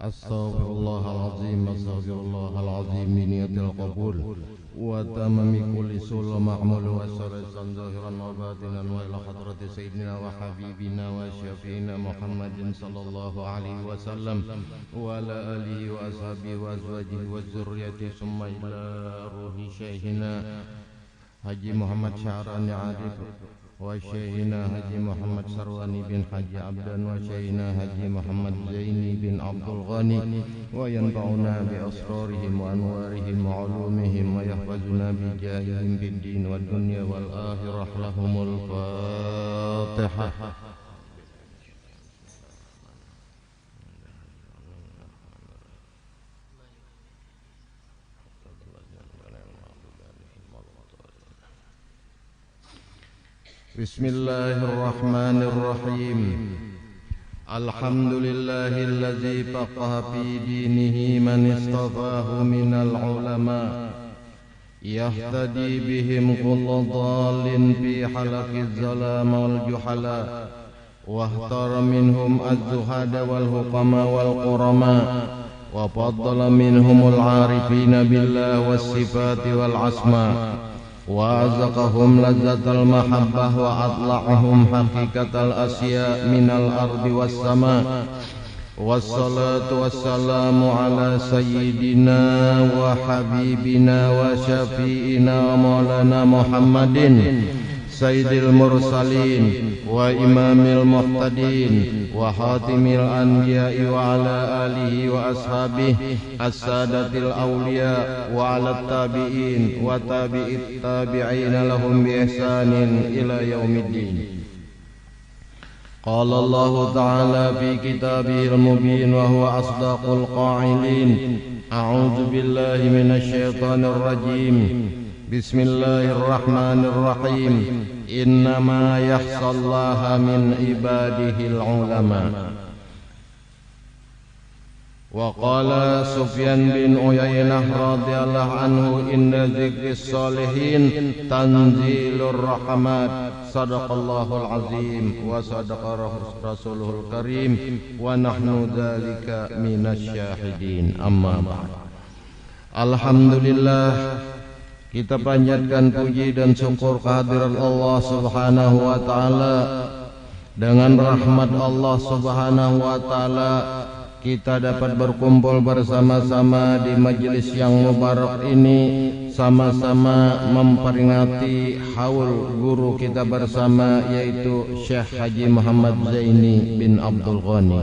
Astaghfirullahalazim biniyatil qabul wa tamami kulli sulh ma'mul wa sarasan zahiran wa batinan wa ila hadrati sayyidina wa habibina wa syafi'ina Muhammadin sallallahu alaihi wasallam wa ala alihi wa ashabihi wa azwajihi wa dzurriyyatihi summa ila ruhi syekhina Haji Muhammad Sya'rani Arif wa Syekhina Haji Muhammad Sarwani bin Haji Abdan wa Syekhina Haji Muhammad Zaini bin Abdul Ghani wa yanfa'una bi asrarihim wa anwarihim wa ulumihim wa yahfazuna bi jahihim bid din wad dunya wal akhirah lahumul Fatihah. Bismillahirrahmanirrahim. Alhamdulillahillazi faqaha fi dinihi man istafahu minal ulama yahtadi bihim kullu dhalin fi halaqiz zalam wal juhala wahtara minhum az-zuhada wal hukama wal qurama wa faddala minhumul arifina billah was sifati wal asma wa azaqahum lazzatal mahabbah wa atla'ahum haqiqatal asya minal ardi was sama wassalatu wassalamu ala sayyidina wa habibina wa syafi'ina wa maulana Muhammadin sayyidil mursalin wa imamil muhtadin wa khatimil anbiya'i wa ala alihi wa ashabihi as-sadatil awliya wa ala tabi'in wa tabi'it tabi'ina lahum bi ihsanin ila yaumiddin. Qala Allah ta'ala fi kitabihil mubin wa huwa asdaqul qa'ilin. A'udzu billahi minasy syaithanir rajim. Bismillahirrahmanirrahim. Innama yakhshallaha min ibadihil ulama. Wa qala Sufyan bin Uyainah radhiyallahu anhu inna dzikris sholihin tanzilur rahmat. Sadaqallahul azim wa sadaqa rasuluhul karim wa nahnu dzalika minasy syahidin. Amma ba'd. Alhamdulillah, kita panjatkan puji dan syukur kehadiran Allah Subhanahu wa taala. Dengan rahmat Allah Subhanahu wa taala kita dapat berkumpul bersama-sama di majelis yang mubarak ini, sama-sama memperingati haul guru kita bersama, yaitu Syekh Haji Muhammad Zaini bin Abdul Ghani.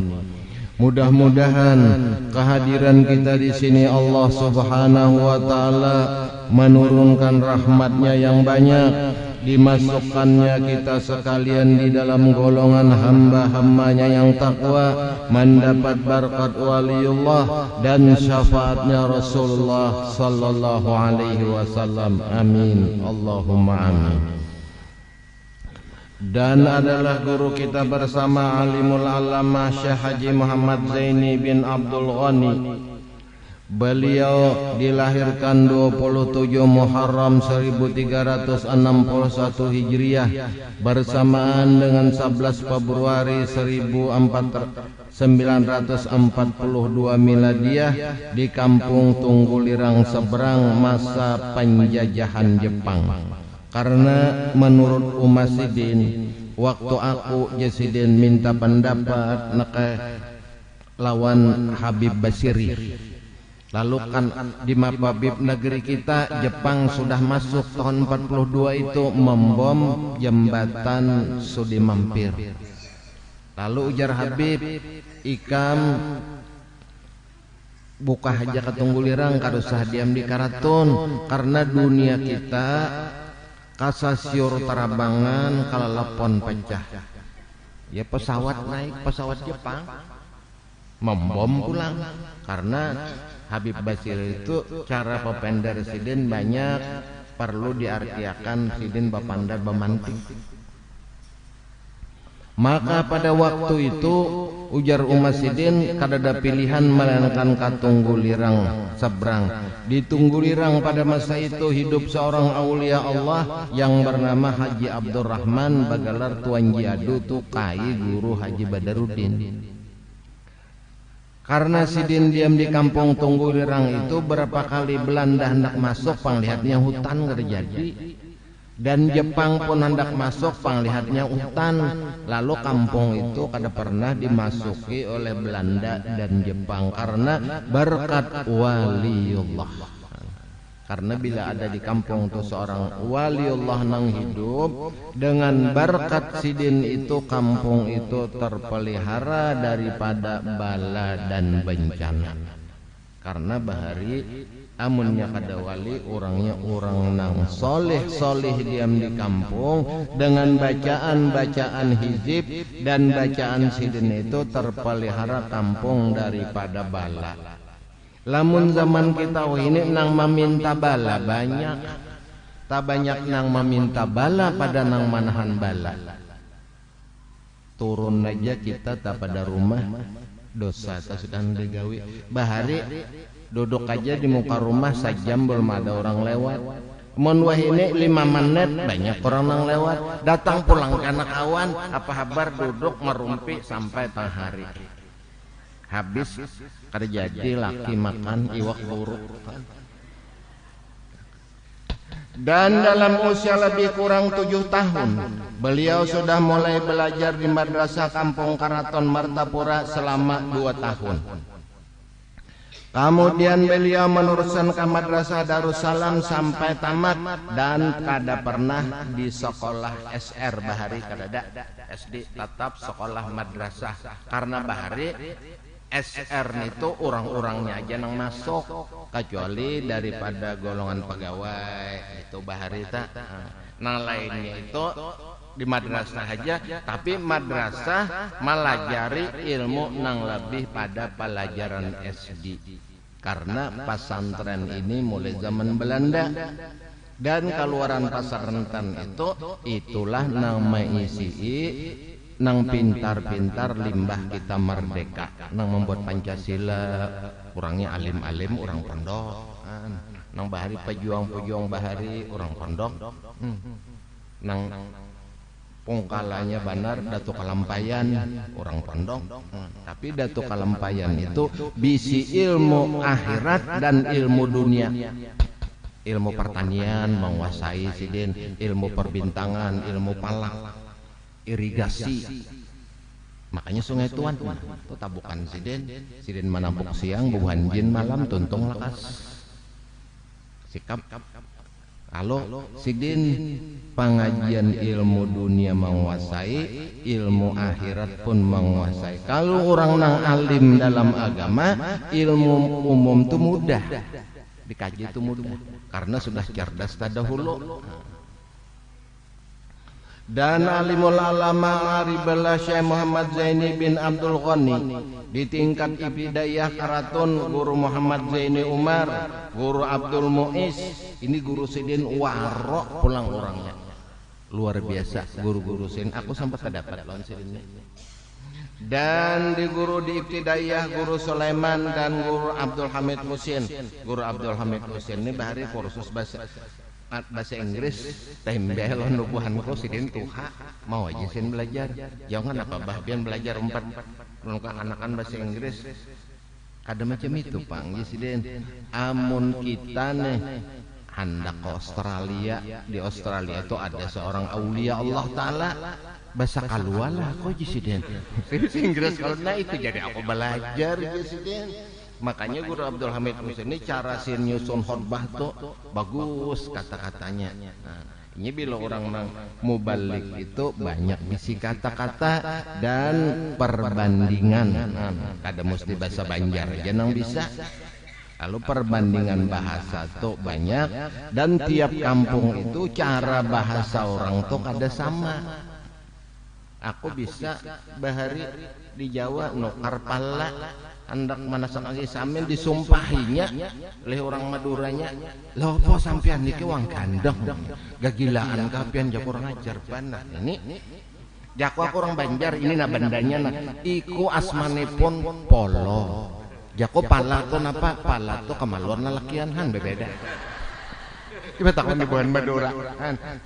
Mudah-mudahan kehadiran kita di sini Allah Subhanahu wa taala menurunkan rahmatnya yang banyak, dimasukkannya kita sekalian di dalam golongan hamba-hambanya yang takwa, mendapat berkat waliullah dan syafaatnya Rasulullah sallallahu alaihi wasallam. Amin Allahumma amin. Dan adalah guru kita bersama alimul alama Syekh Haji Muhammad Zaini bin Abdul Ghani. Beliau dilahirkan 27 Muharram 1361 Hijriah bersamaan dengan 11 Februari 1942 Miladiah di Kampung Tunggulirang Seberang masa penjajahan Jepang. Karena menurut Umasidin, waktu aku Jasidin minta pendapat lawan Habib Basiri. Lalu kan di Mapabib negeri kita Jepang sudah masuk tahun 42 itu membom jembatan Sudi Mampir. Lalu ujar Habib, ikam buka haja ke Tunggulirang kadusah diam di Karatun, karena dunia kita kasasiur terabangan kalalepon pecah. Ya pesawat naik, pesawat Jepang membom pulang. Karena Habib Basir itu cara pepender sidin banyak, perlu diartiakan sidin bapanda bemanting. Maka pada waktu itu ujar Umas Sidin kadada pilihan melainkan ka Tunggulirang Seberang. Di Tunggulirang pada masa itu hidup seorang aulia Allah yang bernama Haji Abdurrahman Bagalar Tuan Jiadu, tukai guru Haji Badaruddin. Karena Sidin diam di kampung Tunggu Lirang itu berapa kali Belanda hendak masuk panglihatnya hutan terjadi, dan Jepang pun hendak masuk panglihatnya hutan. Lalu kampung itu kada pernah dimasuki oleh Belanda dan Jepang karena berkat waliullah. Karena bila ada di kampung itu seorang waliullah nang hidup, dengan berkat Sidin itu kampung itu terpelihara daripada bala dan bencana. Karena bahari amunnya kada wali, orangnya orang nang soleh diam di kampung, dengan bacaan hizib dan bacaan Sidin itu terpelihara kampung daripada bala. Lamun zaman kita ini nang meminta bala banyak, tak banyak nang meminta bala pada nang manahan bala. Turun aja kita tak pada rumah dosa tak sudah digawi. Bahari duduk aja di muka rumah sejam belum ada orang lewat. Mun wah ini 5 menit banyak orang nang lewat. Datang pulang ke anak kawan, apa kabar, duduk merumpi sampai tengah hari. Habis kada jadi laki makan iwak buruk. Dan dalam usia lebih kurang 7 tahun beliau sudah mulai belajar di Madrasah Kampung Karaton Martapura selama 2 tahun. Kemudian beliau meneruskan ke Madrasah Darussalam sampai tamat, dan kada pernah di sekolah SR bahari kada ada. SD tetap sekolah madrasah, karena bahari SR itu orang-orangnya aja nang masuk, kecuali daripada golongan pegawai itu bahari tak. Nah lainnya itu di madrasah aja, tapi madrasah melajari ilmu nang lebih pada pelajaran SD. Karena pesantren ini mulai zaman Belanda, dan keluaran pesantren itulah nang mengisi nang pintar-pintar limbah kita merdeka, nang membuat Pancasila. Orangnya alim-alim orang pondok, nang bahari pejuang-pejuang bahari orang pondok, nang pungkalanya banar Datuk Kalampayan orang pondok. Tapi Datuk Kalampayan itu bisi ilmu akhirat dan ilmu dunia. Ilmu pertanian menguasai Sidin, ilmu perbintangan, ilmu palak, irigasi. Makanya Sungai Tuan itu tabukan Sidin menampuk siang, bubuhan jin malam, tuntung lakas sikap. Kalau Sidin pengajian ilmu dunia menguasai, ilmu akhirat pun menguasai. Kalau orang nang alim dalam agama, ilmu umum itu mudah dikaji, itu mudah karena sudah cerdas terdahulu. Dan alimul alama Arifullah Syekh Muhammad Zaini bin Abdul Ghani di tingkat ibtidaiyah Karaton, Guru Muhammad Zaini Umar, Guru Abdul Muiz. Ini guru Sidin warok pulang orangnya luar biasa. Guru-guru Sidin aku sampai terdapat lawan Sidin. Dan di guru di ibtidaiyah Guru Sulaiman dan Guru Abdul Hamid Husin. Guru Abdul Hamid Husin ini bahari kursus bahasa Inggris tembel nubuhanku Sidin tuha mau aja Sidin belajar. Jangan apa bahbian belajar 4 anak-anak bahasa Inggris. Ada macam itu Pang Sidin. Amun kita nih hendak ke Australia, di Australia itu ada seorang aulia Allah Ta'ala, bahasa kalualah kok Sidin. Inggris kalau nah itu jadi aku belajar Sidin. Makanya Guru Abdul Hamid Husin ini cara sin nyusun khotbah tuh bagus kata-katanya. Nah, ini bila orang nang mubalik itu banyak bisi kata-kata dan perbandingan. Kada mesti bahasa Banjar aja nang bisa. Lalu perbandingan bahasa tuh banyak, dan tiap kampung itu cara bahasa orang tuh kada sama. Aku bisa bahari di Jawa nukar pala, hendak manasak lagi sambil disumpahinya oleh orang Maduranya. Loh po sampean niki wang kandeng gagilaan kapian jak orang ajar panah ini jaku aku orang Banjar ini na bandanya na iku asmanipun Polo. Jaku pala to napa? Pala to kamaluan lalakian han bebeda. Coba takon di buhan Madura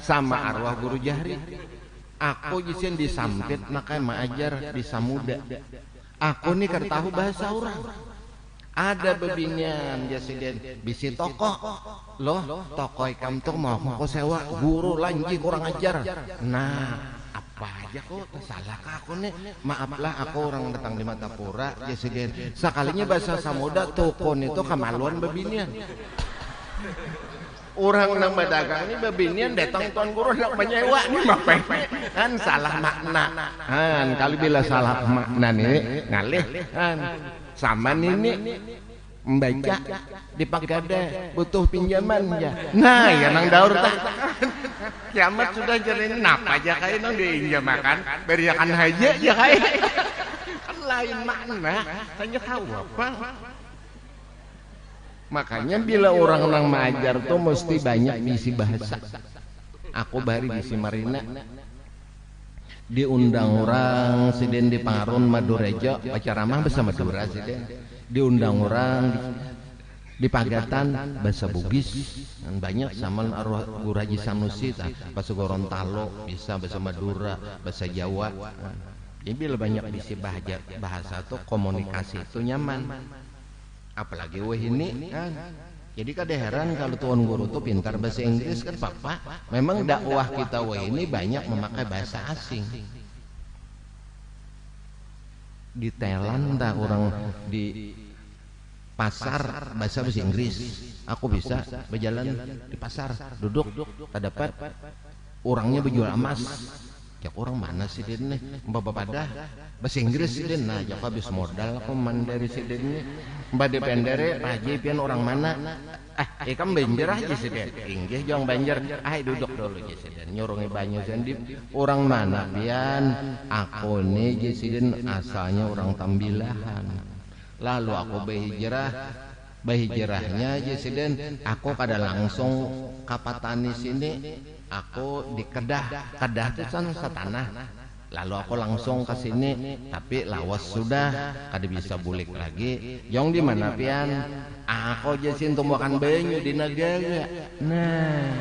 sama arwah Guru Jahri. Aku jisin disampit makanya maajar di Samuda. Aku nih kan tahu bahasa orang. Ada bebinian jasiden bisi tokoh loh, tokoh ikam tuh mau aku sewa guru lanji kurang ajar. Nah, apa aja kok salah ke aku nih, maaflah aku orang datang di Matapura jasiden. Sekalinya bahasa Samuda tukun itu kemaluan bebinian. Orang nang berdagang ini bebinian datang tuan guru nak menyewa nih mah kan salah makna kan, kali bila salah makna nih ngalih kan sama ini membaca di Pagada butuh pinjaman ya. Nah ya nang daur tak kiamat sudah jadi napa aja kayak nang diinjamakan beriakan haji ya kayak kan lain makna hanya tahu apa. Makanya bila orang nang mengajar tuh mesti banyak bisi bahasa. Aku bari bisi Marina diundang orang siden di Pangarun Madurejo acara mah bahasa Madura siden, diundang orang di Pagatan bahasa Bugis dan banyak sama arwah Guru Haji Sanusi bahasa Gorontalo bisa bahasa Madura bahasa Jawa. Jadi bila banyak bisi bahasa tuh komunikasi itu nyaman. Apalagi weh ini kan. Jadi kada heran kalau tuan guru tuh pintar bahasa Inggris kan papa. Memang dakwah kita weh ini banyak memakai bahasa asing. Di Thailand dah orang di pasar bahasa Inggris. Aku bisa berjalan di pasar, duduk, tak dapat orangnya berjual emas. Ya orang mana sih dia nih, bapak dah bahasa Inggris sih dia, nah jauh habis modal aku mandiri sih dia nih, mbak dependere, aja pian orang mana, kamu banjir aja sih dia, inggih jangan banjir, duduk dulu aja sih dia, nyuruhi banyak sendiri, orang mana pian, aku nih aja sih dia asalnya orang Tambilahan, lalu aku bahijrahnya aja sih dia, aku kada langsung kapatani sini. Aku di Kedah itu kan satanah. Lalu aku langsung ke sini, tapi lawas sudah, kada bisa bulik lagi. Yang di mana pian? Aku jasin tumbukan banyu di negara. Nah,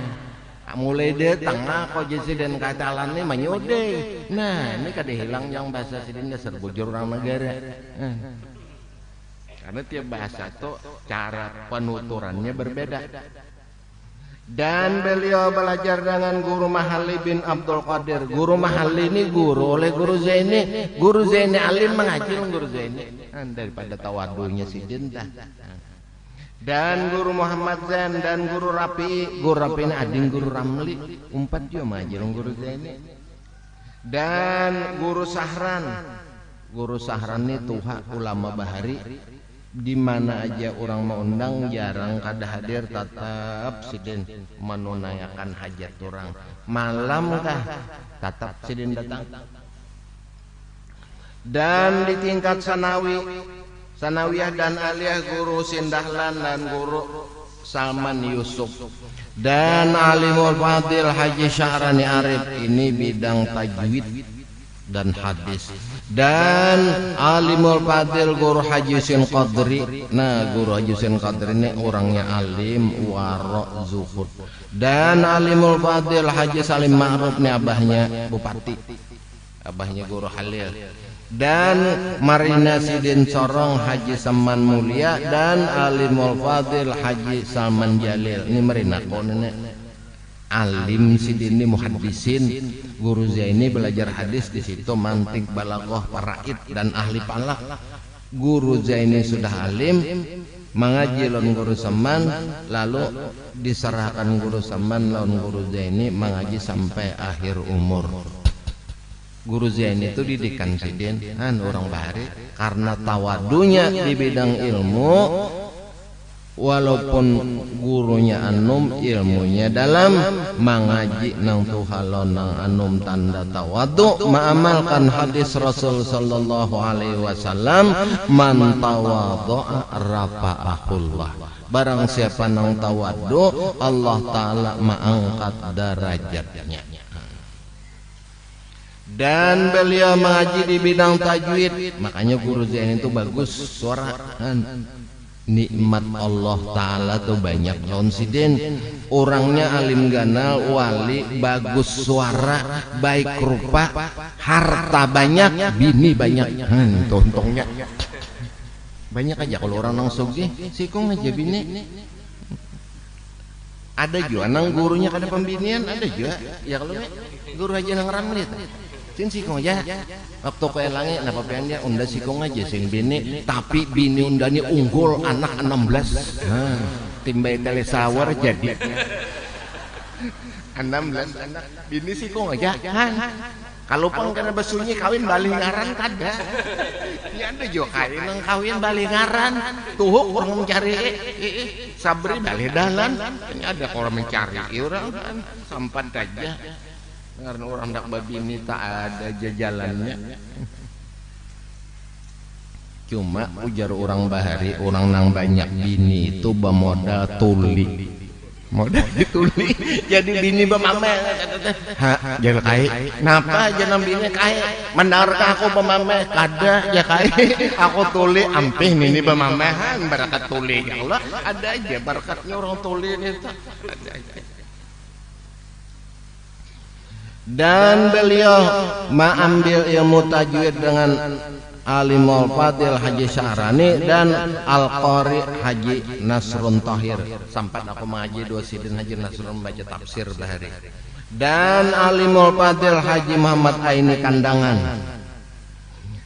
mulai deh tengah aku jasin dan katalan ini menyude. Nah, ini kada hilang yang bahasa sini dasar bujur orang negara. Karena tiap bahasa itu cara penuturannya berbeda. Dan beliau belajar dengan Guru Mahalli bin Abdul Qadir. Guru Mahalli ini guru oleh Guru Zaini. Guru Zaini alim mengaji Guru Zaini. Daripada tawadunya si Dinta. Dan Guru Muhammad Zain dan Guru Rapi. Guru Rapi ini ading Guru Ramli. Umpat juga mengaji Guru Zaini. Dan Guru Sahran. Guru Sahran ini tuha ulama bahari. Di mana aja orang mau undang jarang kada hadir, tetap sidin menunaikan hajat orang. Malam kah tetap sidin datang. Dan di tingkat sanawiyah dan aliyah Guru Sindahlan dan Guru Salman Yusuf dan Alimul Fadil Haji Syahrani Arif, ini bidang tajwid dan hadis. Dan Alimul Fadil Guru Haji Husin Qadri. Nah, Guru Haji Husin Qadri ini orangnya alim, waro, zuhud. Dan Alimul Fadil Haji Salim Ma'ruf ini abahnya Bupati, abahnya Guru Halil. Dan Marina Sidin Sorong Haji Saman Mulia. Dan Alimul Fadil Haji Salman Jalil. Ini Marina kok nenek alim sidini muhaddisin. Guru Zaini belajar hadis di situ, mantik, balaghah, faraid dan ahli falak. Guru Zaini sudah alim, mengaji lawan Guru Saman, lalu diserahkan Guru Saman lawan Guru Zaini mengaji sampai akhir umur. Guru Zaini itu didikan sidin orang bahari karena tawadunya di bidang ilmu. Walaupun gurunya anum, ilmunya dalam, mengaji nang tuhalon nang anum tanda tawadu, mengamalkan hadis Rasul sallallahu alaihi wasallam, man tawadhu'a rafa'ahullah. Barang siapa nang tawadu, Allah taala mengangkat derajatnya. Dan beliau mengaji di bidang tajwid, makanya Guru Zain itu bagus suara. nikmat Allah Ta'ala tuh banyak konsiden. Orangnya alim ganal, wali, bagus suara, baik rupa, harta banyak, bini banyak. Tontongnya banyak aja. Kalau orang nang sugih sikong aja bini. Ada juga nang gurunya kada pembinian, ada juga. Ya kalau guru aja nang ramlit sin sikong aja waktu kaya langit napa pengen dia unda sikong aja sing bini, tapi bini undanya unggul anak 16. Timbay telesawar jadi 16 anak bini sikong aja kan. Kalau pun karena besunyi kawin balik ngaran kada. Ya ada juga kawin nang kawin balik ngaran. Tuhuk orang mencari sabri balik dalan. Ini ada orang mencari orang kan sampan aja. Karena orang dak babi ini tak ada jajalannya. Cuma ujar orang bahari, orang nang banyak bini itu bemodal tuli. Modal dituli jadi bini bemame. Ha, jangan kai. Napa jangan bini kai? Menarka aku bemame kada ya kai. Aku tuli ampih bini bemamehan barakat tuli. Ya Allah, ada aja barakatnya orang tuli itu. Ada aja. Dan beliau mengambil ilmu tajwid dengan Alimul Fadil Haji Syahrani dan Al-Qari Haji Nasrun Tahir. Sampai aku mengaji dua sidin Haji Nasrun membaca tafsir bahari. Dan Alimul Fadil Haji Muhammad Aini Kandangan.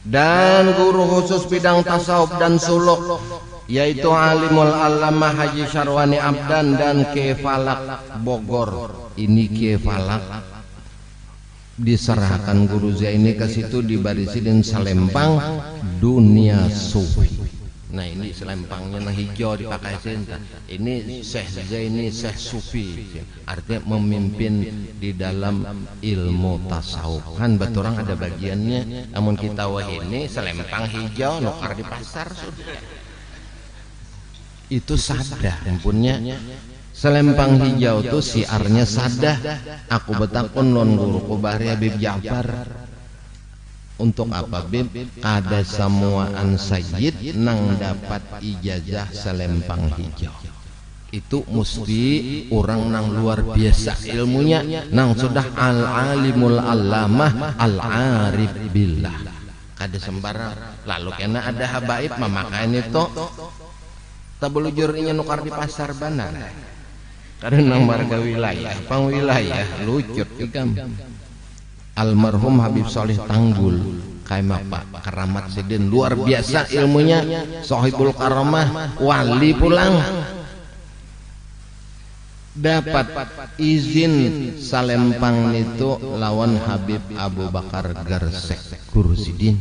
Dan guru khusus bidang tasawuf dan suluk yaitu Alimul Allamah Haji Syarwani Abdan dan Kefalak Bogor. Ini Kefalak diserahkan guru Zaini ke situ dibarisin selempang dunia sufi. Nah ini selempangnya nah hijau dipakai cinta. Ini Syekh Zaini Syekh Sufi, artinya memimpin di dalam ilmu tasawuf. Kan betul orang ada bagiannya. Namun kita wah ini selempang hijau nukar di pasar sudah. Itu sadah empunnya. Selempang hijau itu siarnya sadah. Aku betakun non guruku Bahri Habib Ja'far. Untuk apa Bib? Kada samuaan sayyid nang dapat ijazah selempang hijau. Itu mesti orang nang luar biasa ilmunya, nang sudah al-alimul allamah al-arif billah. Kada sembarang. Lalu kena ada habaib memakai itu tabulujurnya nukar di pasar banar. Karena marga wilayah, pang wilayah lucut ikam. Almarhum Habib Soleh Tanggul, kayak Pak keramat sidin luar biasa ilmunya, sohibul karamah, wali pulang. Dapat izin salempang itu lawan Habib Abu Bakar Garsek guru sidin.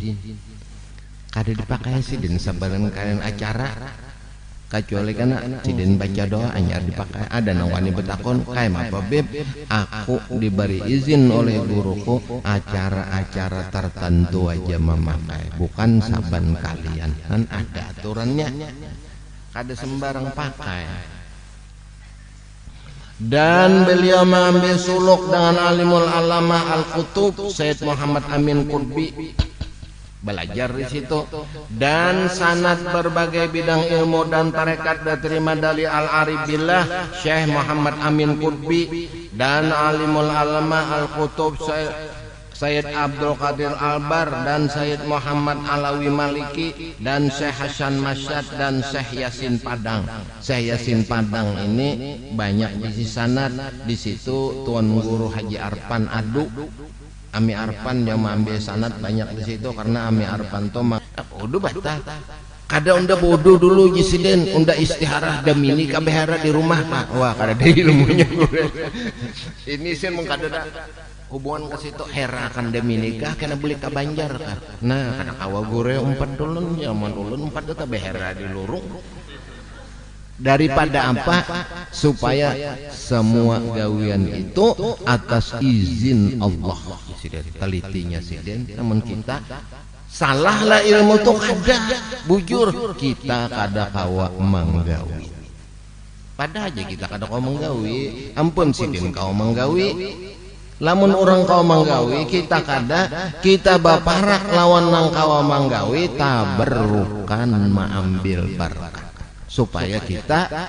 Kada dipakai sidin sabaran kalian acara. Kecuali karena sidin baca doa anyar dipakai. Ada nang wani betakon kayak apa Beb, aku diberi izin oleh guruku acara-acara tertentu aja memakai, bukan saban kalian. Kan ada aturannya, kada sembarang pakai. Dan beliau mengambil suluk dengan Alimul Allamah Al-Qutub Sayyid Muhammad Amin Qutbi, belajar di situ. Dan sanad berbagai bidang ilmu dan tarekat diterima dari Al-Arif Billah Syekh Muhammad Amin Qutbi dan Alimul Allamah Al-Qutub Sayyid Abdul Qadir Albar dan Sayyid Muhammad Alawi Maliki dan Syekh Hasan Masyad dan Syekh Yasin Padang. Syekh Yasin Padang ini banyak di sanad. Di situ Tuan Guru Haji Arfan Adu Ami Arfan yang mengambil sanad banyak di situ karena Ami Arfan tuh udah batal. Kada unda bodoh dulu jisiden unda istiharah damini kabehara di rumah Pak. Wah kada ada ilmunya. Ini sih mung kada hubungan ke situ hera akan damini kah kena beli ka Banjar kah. Nah kada kawa gure umpat dulun zaman ulun umpat teh behera di lurung. Daripada apa? Supaya semua gawian itu atas izin Allah. Telitinya siden. Namun kita salahlah ilmu itu kada. Bujur kita kada kawa menggawi. Pada aja kita kada kawa menggawi. Ampun siden kau menggawi. Lamun orang kau menggawi kita kada, kita baparak lawan nang kawa menggawi taberrukan maambil berkah. supaya kita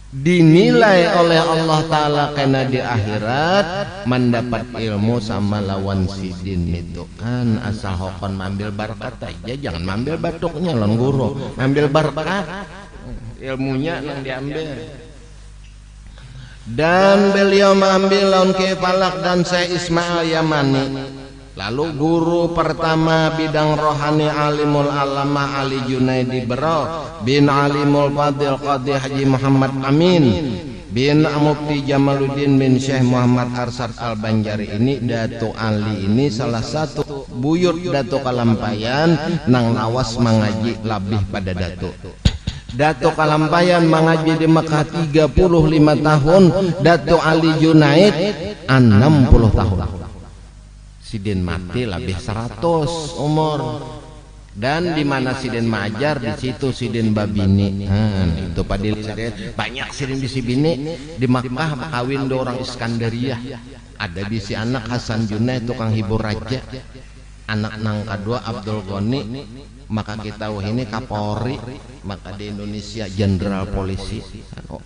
dinilai oleh Allah Ta'ala karena di akhirat mendapat ilmu sama lawan sidin itu kan. Asal hokon mambil berkat aja, jangan mambil batuknya lawan guru, mambil berkat ilmunya yang diambil. Dan beliau mengambil lawan Kiai Falak dan Syekh Ismail Yamani. Lalu guru pertama bidang rohani alimul alamah Ali Junaidi Berau bin alimul fadil Qadi Haji Muhammad Amin bin Mufti Jamaluddin bin Syekh Muhammad Arsad Al-Banjari. Ini Datuk Ali ini salah satu buyut Datuk Kalampayan nang lawas mengaji labih pada Datuk. Datuk Kalampayan mengaji di Mekah 35 tahun, Datuk Ali Junaid 60 tahun. Sidin mati lebih 100 umur. Dan di mana sidin majar di situ sidin babini. Itu padil sidin banyak sidin bisi bini di Makkah kawin do orang Iskandaria. Ada bisi anak Hasan Junaid tukang hibur raja. Anak nang kedua Abdul Ghani, maka kita ini Kapolri, maka di Indonesia jenderal polisi.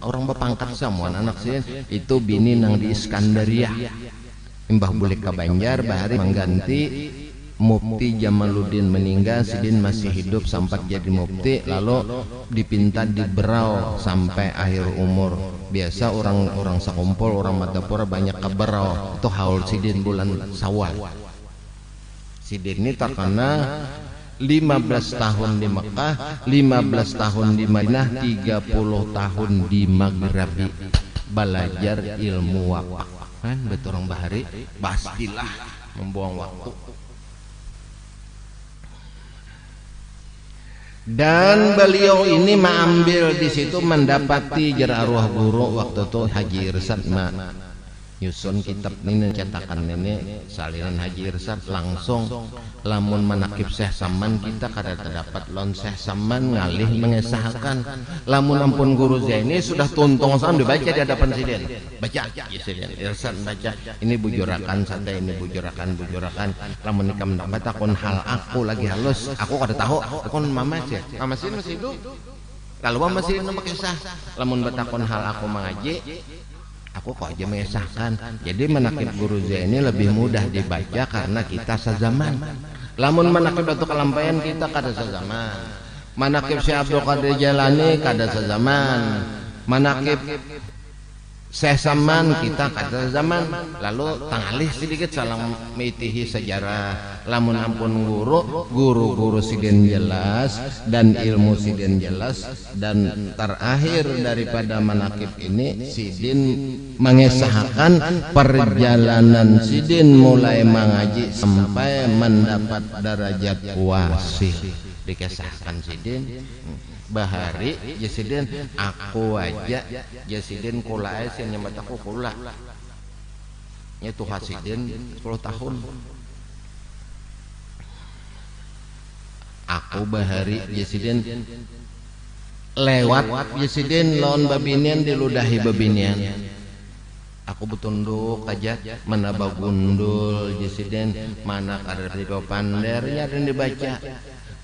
Orang berpangkat semua anak sidin itu bini nang di Iskandaria. Mbah boleh ke Banjar bahari mengganti Mufti Jamaluddin meninggal, sidin masih hidup sempat jadi mufti, lalu dipinta di Berau sampai akhir umur. Biasa orang-orang sakumpul orang Madapura banyak ke Berau, itu haul sidin bulan Syawal. Sidin ini terkena 15 tahun di Mekah, 15 tahun di Madinah, 30 tahun di Maghribi belajar ilmu wakaf. Kan betul orang bahari pastilah membuang waktu. Dan beliau ini mengambil di situ mendapati jar arwah guru waktu itu Haji Irsad nyusun kitab ini cetakan ini salinan Haji Irsad langsung lamun manakib Syekh Saman kita kada terdapat lon Syekh Saman ngalih mengesahkan lamun ampun guru Zaini sudah tuntung sam dibaca di hadapan sidin baca sidin Irsad baca ini bujurakan santai ini bujurakan lamun nikah mendapat akun hal aku lagi halus aku kada tahu akun mama sih mama sih masih hidup kalau mama masih nama kisah lamun batakon hal aku mengaji aku kok aja mengesahkan. Jadi manakib guru Zaini lebih mudah dibaca karena kita sezaman. Lamun manakib Datuk Kalampayan kita kada sezaman. Manakib Syekh Abdul Qadir Jailani kada sezaman. Manakib Syekh Saman kita kada sezaman. Lalu tangalih sedikit salam mitihi sejarah. Lamun ampun guru sidin jelas dan ilmu sidin jelas, dan terakhir daripada manakib ini sidin mengesahkan perjalanan sidin mulai mengaji sampai mendapat derajat wasil. Dikesahkan sidin bahari jasidin aku aja jasidin kula sih nyemat aku kula itu hasidin 10 tahun aku bahari jasidin lewat jasidin lawan babinian diludahi babinian aku betunduk aja mana bagundul jasidin mana kadar di pandernya dan dibaca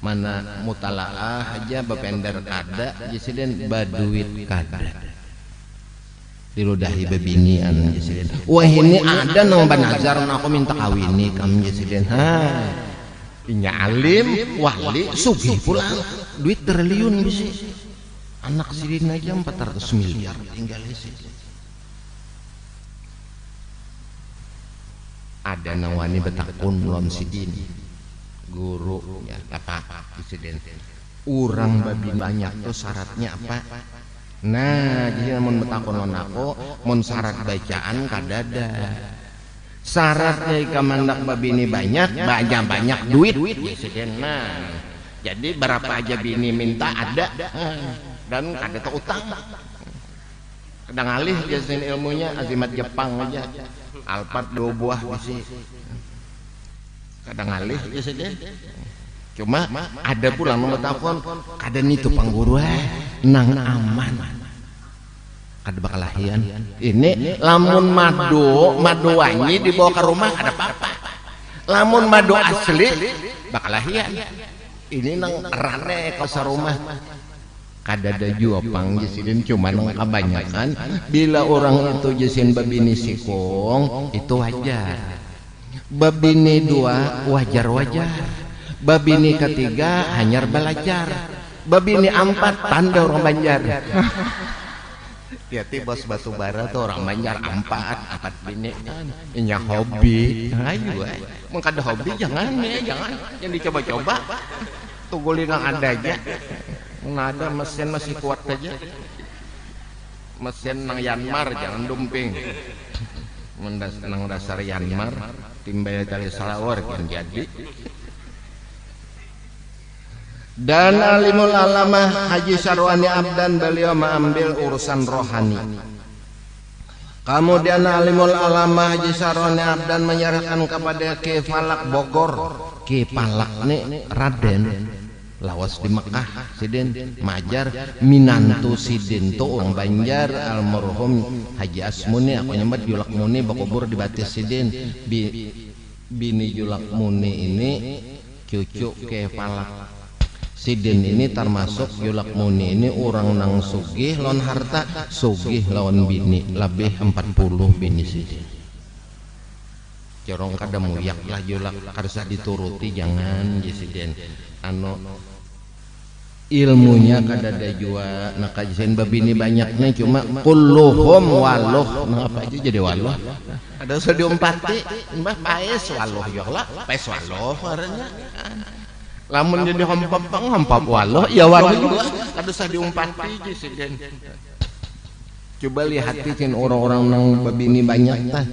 mana mutalaah aja bapender kada jasidin baduit kada diludahi babinian jasidin wah ini ada nang banazar aku minta kawini kamu jasidin inya alim wali sugih pulang duit triliun bisi anak sidin aja 400 miliar tinggal sidin ada nawani betakun lon sidin guru ya apa presiden urang babi banyak tuh syaratnya apa nah jadi mun betakun lon aku mun syarat bacaan kadada syaratnya kamandak babi ini banyak duit presiden nah jadi berapa aja bini minta ada dan kada tuh utang kadang alih jasin ilmunya azimat Jepang aja alpat 2 buah bisi kadang alih ya saja cuma ada pulang nomor telepon kada nitu pangguru nang aman kada bakal lahian ini lamun madu wangi dibawa ke rumah ada apa-apa lamun madu asli bakal lahian ini nang rane ke rumah kadada juapang jisidin cuman kebanyakan bila orang itu jisin babini sikong itu wajar, babini dua wajar-wajar, babini ketiga hanyar belajar, babini empat tanda orang Banjar. Tiati bos batu bara tuh orang Banjar empat bini nya hobi. Ayo mun kada hobi jangan dicoba-coba. Tugulin yang ada aja. Nggak ada mesin masih kuat aja. Mesin nang Yanmar jangan dumping. Nang dasar Yanmar timbal tali salawar kan jadi. Dan alimul alamah Haji Sarwani Abdan beliau mengambil urusan rohani. Kemudian alimul alamah Haji Sarwani Abdan menyerahkan kepada Ki Falak Bogor. Ki Falak nih Raden lawas di Mekah sidin majar minantu sidin tuh orang Banjar almarhum Haji Asmuni aku nyambat Julak Muni bakubur di batis sidin bini Julak Muni ini cucu Ki Falak. Sidin ini termasuk Julak Muni ini orang nang sugih lawan harta, sugih lawan bini lebih 40 bini sidin. Corong kada muyak lah Julak karsa dituruti jangan sidin. Anu ilmunya kada ada jua nak kajian babini banyaknya cuma kulluhum waluh nah apa aja jadi waluh ada usah diumpati mbah paes waluh ya lah paes waluh warnanya. Lamun jadi hampap waluh ya waluh juga kada usah diumpati jisiden. Coba lihat cin orang-orang nang babini banyak tah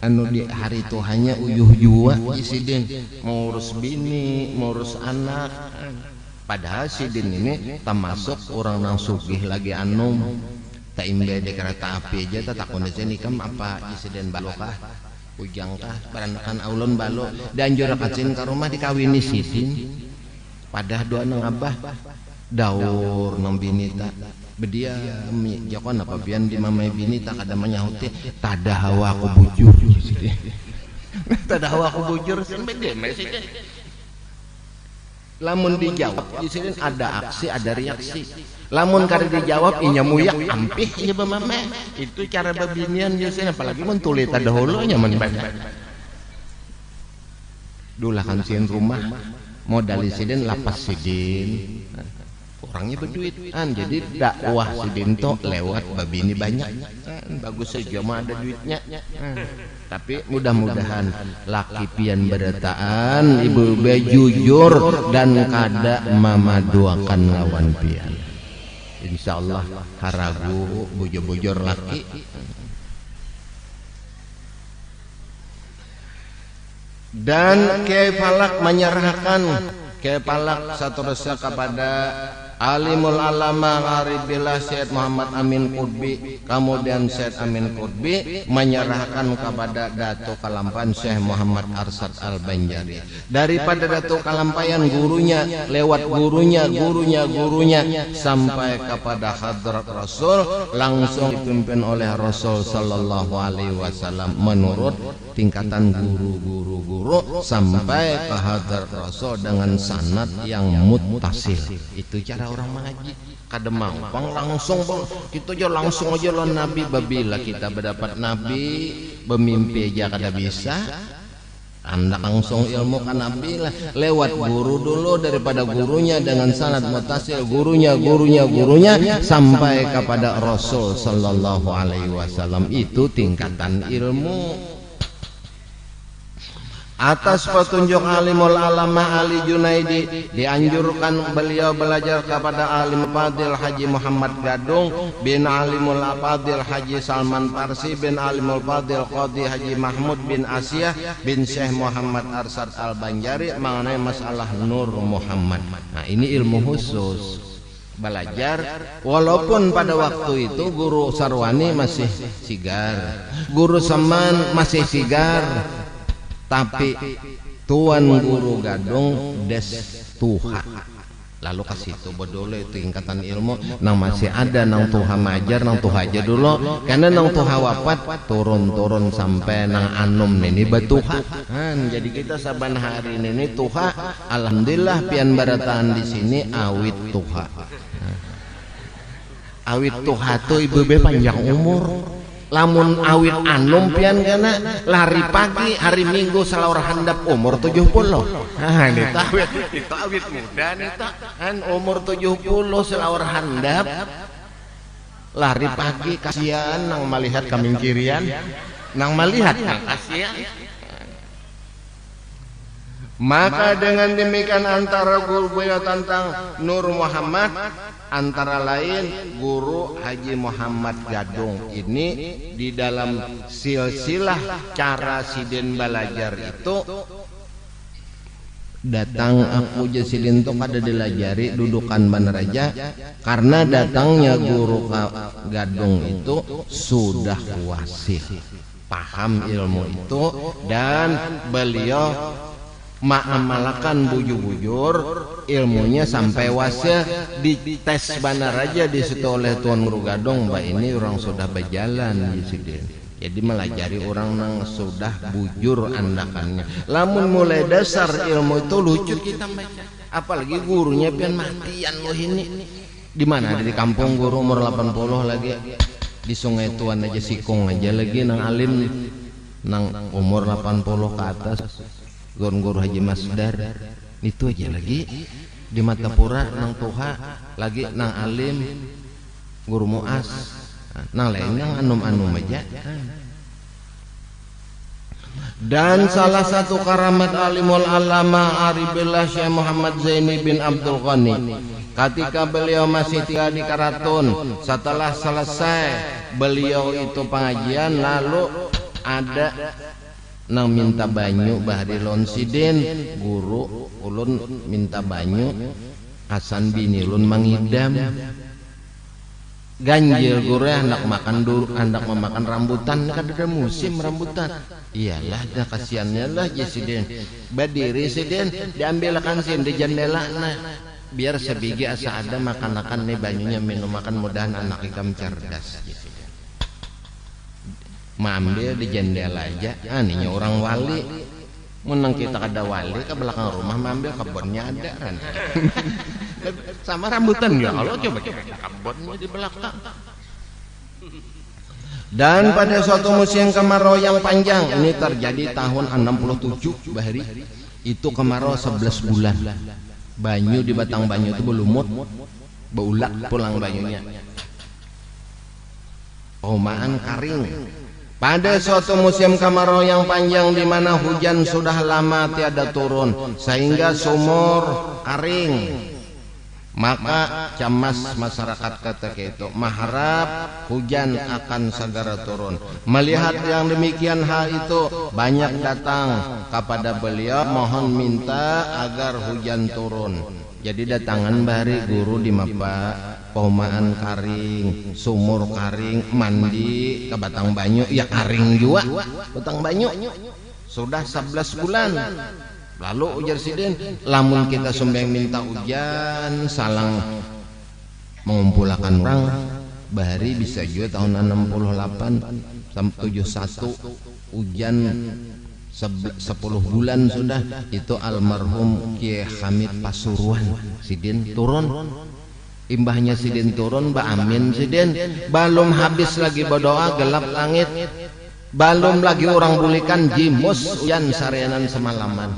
anu di hari itu hanya uyuh jua jisiden mau urus bini mau urus anak. Padahal sidin ini termasuk orang nang sugih lagi anu tak imbe di kereta api aja tak kondisi nikam apa jisiden balokah ujangkah baranakan aulon balo dan jorakacin ke rumah dikawini sidin. Padah doa nang abah daur nang binita bedia jakon apa pian di mamai binita kada menyahuti tada hawa aku bujur tada hawa aku bujur sampai dia masih lamun dijawab di sini ada aksi ada reaksi lamun kada dijawab inya muyak ampih inya bamame itu cara babinian biasanya apalagi mun tuli tada hulu nya mun banyak dulah kan sieun rumah modal sidin lapas sidin orangnya berduitan jadi dakwah sidin to lewat babini banyak bagus saja mah ada duitnya tapi mudah-mudahan laki pian berataan ibu jujur dan kada mamaduakan lawan pian insyaallah haragu bujur-bujur laki. Dan Kiai Falak menyerahkan Kiai Falak seterusnya kepada alimul alama Aribillah Syed Muhammad Amin Qutbi, kemudian Syed Amin Qutbi menyerahkan kepada Datuk Kalampayan Syekh Muhammad Arsad Al-Banjari. Daripada Datuk Kalampayan gurunya lewat gurunya sampai kepada hadrat Rasul langsung dipimpin oleh Rasul sallallahu alaihi wasallam menurut tingkatan guru sampai ke hadrat Rasul dengan sanad yang muttasil. Itu cara orang mengaji kada mampang langsung kita aja langsung aja lawan Nabi babila kita berdapat Nabi bermimpi aja kada bisa anda langsung ilmu kan Nabi lah lewat guru dulu daripada gurunya dengan sanad muttasil gurunya sampai kepada Rasul sallallahu alaihi wasallam. Itu tingkatan ilmu. Atas petunjuk alimul alamah Ali Junaidi dianjurkan beliau belajar kepada alim fadil Haji Muhammad Gadung bin alimul fadil Haji Salman Parsi bin alimul fadil Qadi Haji Mahmud bin Asiyah bin Syekh Muhammad Arsad Al-Banjari mengenai masalah Nur Muhammad. Nah ini ilmu khusus belajar walaupun pada waktu itu guru Sarwani masih sigar, guru Saman masih sigar, tapi Tuan Guru Gadung des Tuha lalu kasih itu bodole tingkatan ilmu nang masih ada nang Tuha majar nang Tuha aja dulu karena nang Tuha wafat turun sampai nang Anum ini batuha jadi kita saban hari ini Tuha alhamdulillah pian barataan di sini awit Tuha awit tuha tuh ibu be panjang umur. Lamun awit anum pian kana lari pagi hari Minggu salaur handap umur 70. Nah ini awit itu awit muda nih kan umur 70 salaur handap lari pagi kasihan nang melihat kambing kirian nang melihat nang kasihan. Maka dengan demikian antara guru beliau tentang Nur Muhammad antara lain Guru Haji Muhammad Gadung ini di dalam silsilah cara Sidin belajar itu datang aku Jasidin tuh kada dilajari dudukan Banaraja karena datangnya Guru Gadung itu sudah wasih paham ilmu itu dan beliau mengamalkan bujur-bujur ilmunya sampai wasih di tes Banaraja di situ oleh Tuan Guru Gadung. Mbak ini orang sudah berjalan di sini. Jadi melajari orang yang sudah bujur andakannya. Lamun mulai dasar ilmu itu lucu kita baca. Apalagi gurunya pian matian loh ini. Di mana di kampung guru umur 80 lagi di Sungai Tuan aja sikung aja lagi nang alim nang umur 80 ke atas. Guru Haji Masdar itu aja lagi di Matapura nang tuha lagi nang alim Guru Muas nang lain nang anum-anum aja. Dan salah satu karamat alimul alama Aribillah Syekh Muhammad Zaini bin Abdul Ghani ketika beliau masih tinggal di Karatun setelah selesai beliau itu pengajian lalu ada nang minta banyu bahari lon Sidin guru ulun minta banyu Hasan bini ulun mangidam ganjil guru hendak makan dulu hendak memakan rambutan kan ada musim rambutan iyalah dah kasihannya lah Sidin berdiri Sidin diambilkan sin di jendela nah biar sebigi asa ada makan-makan nih banyunya minum makan mudahan anak ikam cerdas ambil di jendela aja aninya orang wali menang kita kada wali ke belakang rumah ambil kebunnya ada kan sama rambutan ya kalau coba kebunnya di belakang. Dan pada suatu musim kemarau yang panjang ini terjadi tahun 67 bahari itu kemarau 11 bulan banyu di batang banyu itu belumut beulak pulang banyunya omaan karing. Pada suatu musim kemarau yang panjang di mana hujan sudah lama tiada turun sehingga sumur kering, maka cemas masyarakat ketika itu mengharap hujan akan segera turun. Melihat yang demikian hal itu banyak datang kepada beliau mohon minta agar hujan turun. Jadi datangan bahari guru di mapa pomaan karing, sumur karing, mandi ke batang banyu, ya karing juga batang banyu. Sudah 11 bulan. Lalu ujar Sidin, lamun kita sumbang minta hujan, salang mengumpulkan orang, bahari bisa juga tahun 68 sampai 71 hujan 10 bulan sudah itu almarhum Kiai Hamid Pasuruan Sidin turun imbahnya Sidin turun Mbak Amin Sidin belum habis lagi berdoa gelap langit belum lagi orang bulikan jimus hujan sareanan semalaman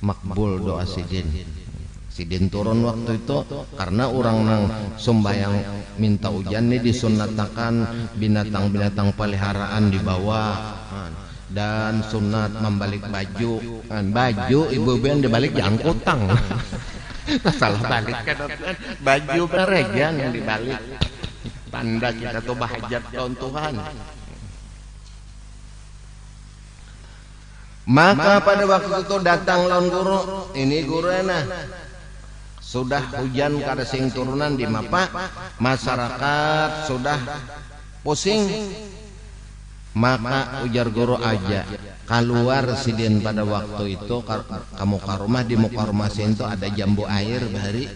makbul doa Sidin turun waktu itu karena orang nang sembahyang minta hujan ini disunatakan binatang-binatang peliharaan di bawah dan sunat membalik baju baju ibu ben dibalik jangan kutang salah balik kan baju berejan yang dibalik tanda kita tuh bahajat tahun Tuhan. Maka pada waktu itu datang lawan guru ini guru nah sudah hujan kada sing turunan di mapa masyarakat sudah pusing. Maka ujar guru aja keluar Sidin pada waktu itu kamu ke rumah di muka rumah Sidin itu ada jambu air bahari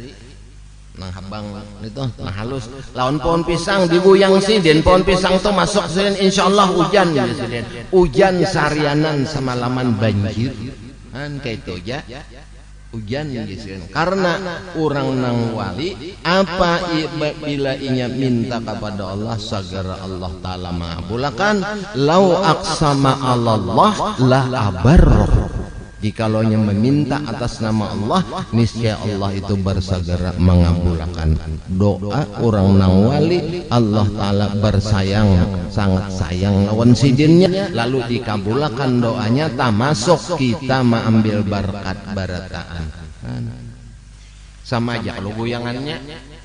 nang habang itu nah halus lawan pohon pisang dibuyang Sidin pohon pisang tuh masuk Sidin insyaallah hujan ya Sidin hujan sarianan semalaman banjir kan kayak itu aja hujan geus karena orang nang wali apa bila inya minta kepada Allah segera Allah taala mengabulkan. Lau aqsama Allah la abarroh, jikalau meminta atas nama Allah niscaya Allah itu bersegera mengabulkan doa orang nang wali. Allah taala bersayang, sangat sayang lawan sidinnya, lalu dikabulkan doanya, termasuk kita mengambil berkat barataan. Sama aja kalau goyangannya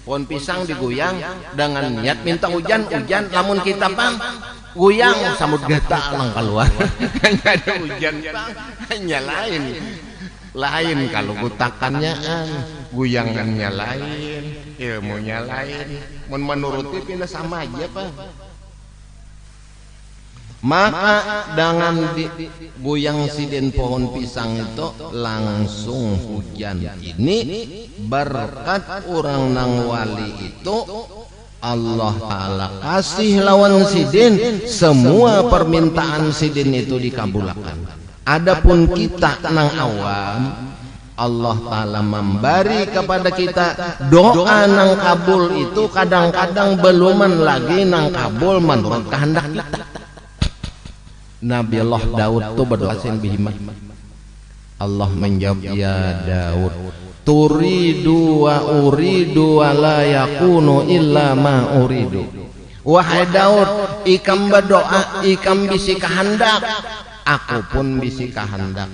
pohon pisang digoyang dengan niat minta hujan, lamun kita pang goyang samut gata lang keluar hanya ada hujan hanya lain kalau gutakannya goyangannya lain, ilmunya lain, menuruti pindah sama aja Pak. Maka dengan goyang sidin pohon pisang itu langsung hujan. Ini berkat orang nang wali itu Allah taala kasih lawan sidin, semua permintaan sidin itu dikabulkan. Adapun kita nang awam, Allah taala memberi kepada kita doa nang kabul itu kadang-kadang beluman lagi nang kabul menurut kehendak kita. Nabi Allah Daud tuh berdoa sin bihimah. Allah menjawab, ya Daud, turidu wa uridu wa la yakunu illa ma uridu. Wahai Daud, ikam berdoa, ikam bisi kehendak, aku pun bisi kehendak.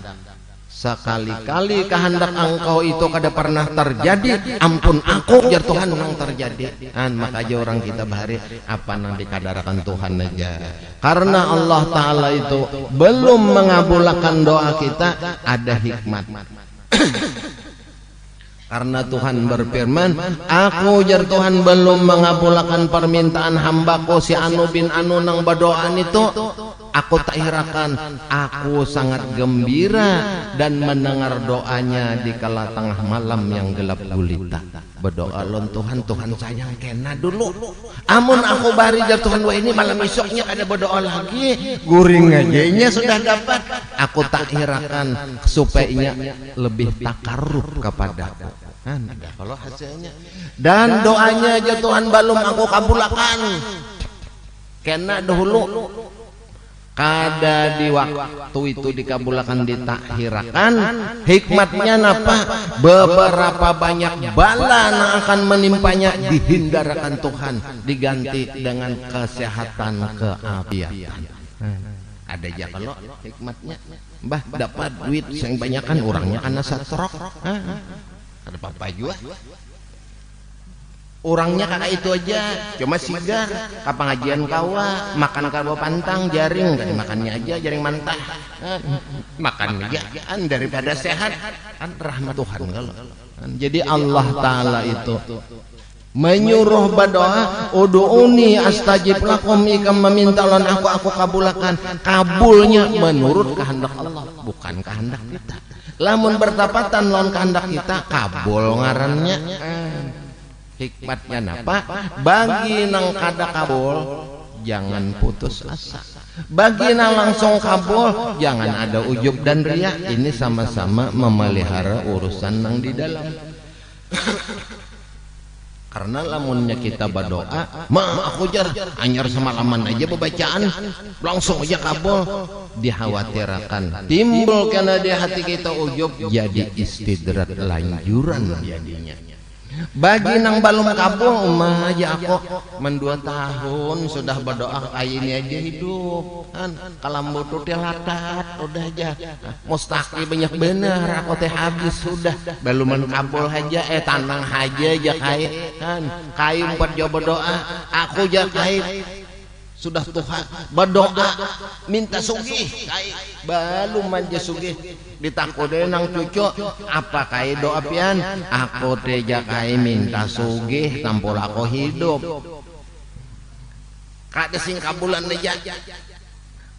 Sekali-kali kehendak engkau itu kada pernah terjadi, ampun aku jar Tuhan nang terjadi. Maka aja orang kita bahari apa nang dikadarakan Tuhan aja. Karena Allah taala itu belum mengabulkan doa kita, ada hikmat. Karena Tuhan berfirman, aku jar Tuhan belum mengabulkan permintaan hambaku si anu bin anu nang berdoaan itu. Aku tak hirakan, aku sangat gembira dan mendengar doanya di kala tengah malam yang gelap gulita. Berdoa lon Tuhan, Tuhan sayang kena dulu. Amun aku bari jar Tuhan wah ini malam esoknya ada berdoa lagi, guring aja sudah dapat. Aku tak hirakan supaya lebih takarruf kepadaku. Ada kalau hasilnya. Dan doanya aja Tuhan belum aku kabulkan. Kena dahulu. Kada di waktu itu dikabulkan ditakhirakan, hikmatnya napa? Beberapa banyak bala yang akan menimpanya dihindarkan Tuhan, diganti dengan kesehatan keafiatan. Ada aja kalau hikmatnya, bah dapat duit yang banyak kan orangnya karena stroke, ada apa juga. Orangnya kakak itu aja, cuma sigar, kapangajian kawa, makan kawa pantang, jaring, kan makannya aja, jaring mantah, makan aja, kan daripada sehat, kan rahmat Tuhan kalau. Jadi Allah Taala itu menyuruh berdoa, udu'uni astajib lakum, ikam meminta lawan aku kabulkan. Kabulnya menurut kehendak Allah, bukan kehendak kita. Lamun bertepatan lawan kehendak kita, kabul ngarannya. Hikmatnya napa? Bagi nang kada kabul jangan putus asa. Bagi nang langsung kabul jangan ada ujub dan riya. Ini sama-sama memelihara urusan nang di dalam. Karena lamunnya kita berdoa, aku jar anyar semalaman aja pembacaan langsung aja kabul, dikhawatirkan timbul karena di hati kita ujub, jadi istidrat lanjuran jadinya. Bagi nang balum kabul mah aja aku men2 tahun sudah berdoa kayak ini aja hidup kan kalam butuh latat udah aja mustaqi banyak bener aku teh habis sudah belum kabul aja tanang aja kayak kan kayu 4 jawab berdoa aku aja kayak sudah Tuhan berdoa minta sugih belum manja sugih ditakode nang cucu apa kai doa pian aku teja kai minta sugih tampol aku hidup kada sing kabulan deja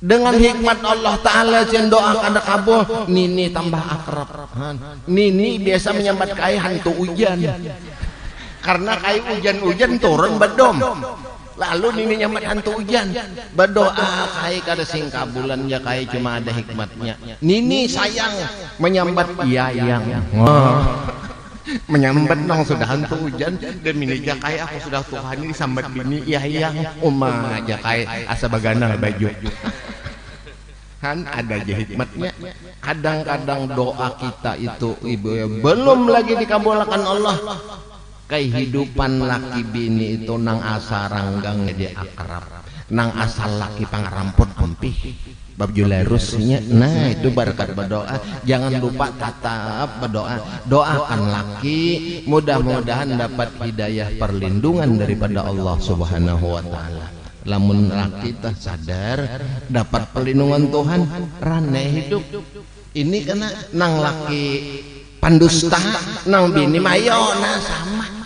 dengan hikmat Allah Ta'ala jen doa kada kabul nini tambah akrab nini biasa menyambat kai hantu hujan karena kai hujan-hujan turun bedom Lalu nini nyambat hantu hujan, berdoa kai kada sing kabulan ya kai cuma ada hikmatnya. Nini sayang menyambat iya yang. Menyambat nang sudah hantu hujan dan mini jakai aku sudah Tuhan ini sambat bini iya yang umma jakai asa bagana baju. Kan ada aja hikmatnya. Kadang-kadang doa kita itu ibu ya, belum lagi dikabulkan Allah. Kehidupan laki bini itu nang asa ranggang jadi akrab, nang asal laki pangaramput empih bab jularusnya. Nah itu berkat berdoa. Jangan lupa tetap berdoa. Doakan laki, mudah-mudahan dapat hidayah perlindungan daripada Allah Subhanahu wa taala. Lamun laki tak sadar dapat perlindungan Tuhan, rane hidup. Ini karena nang laki pandusta, nang bini mayona sama.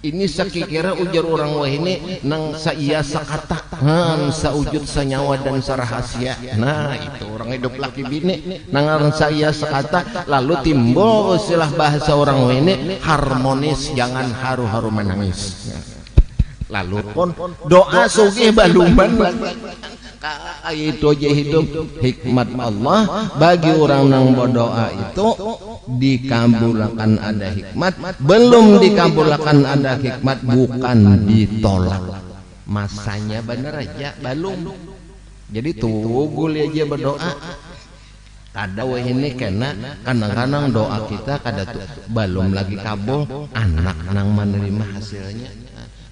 Ini sakikira ujar orang wah ini nang saiya sakata, saujud sanyawa dan sarahasia. Nah itu orang hidup laki bini nang saiya sakata, lalu timbul istilah bahasa orang wah ini harmonis, jangan haru-haru menangis. Lalu pun doa sugih baluman itu aja hidup hikmat Allah bagi orang nang berdoa itu dikabulkan ada hikmat, belum dikabulkan ada hikmat bukan ditolak, masanya bener aja belum. Jadi tunggu aja berdoa. Kada wah ini kena kadang-kadang doa kita kada tuh belum lagi kabul, anak nang menerima hasilnya.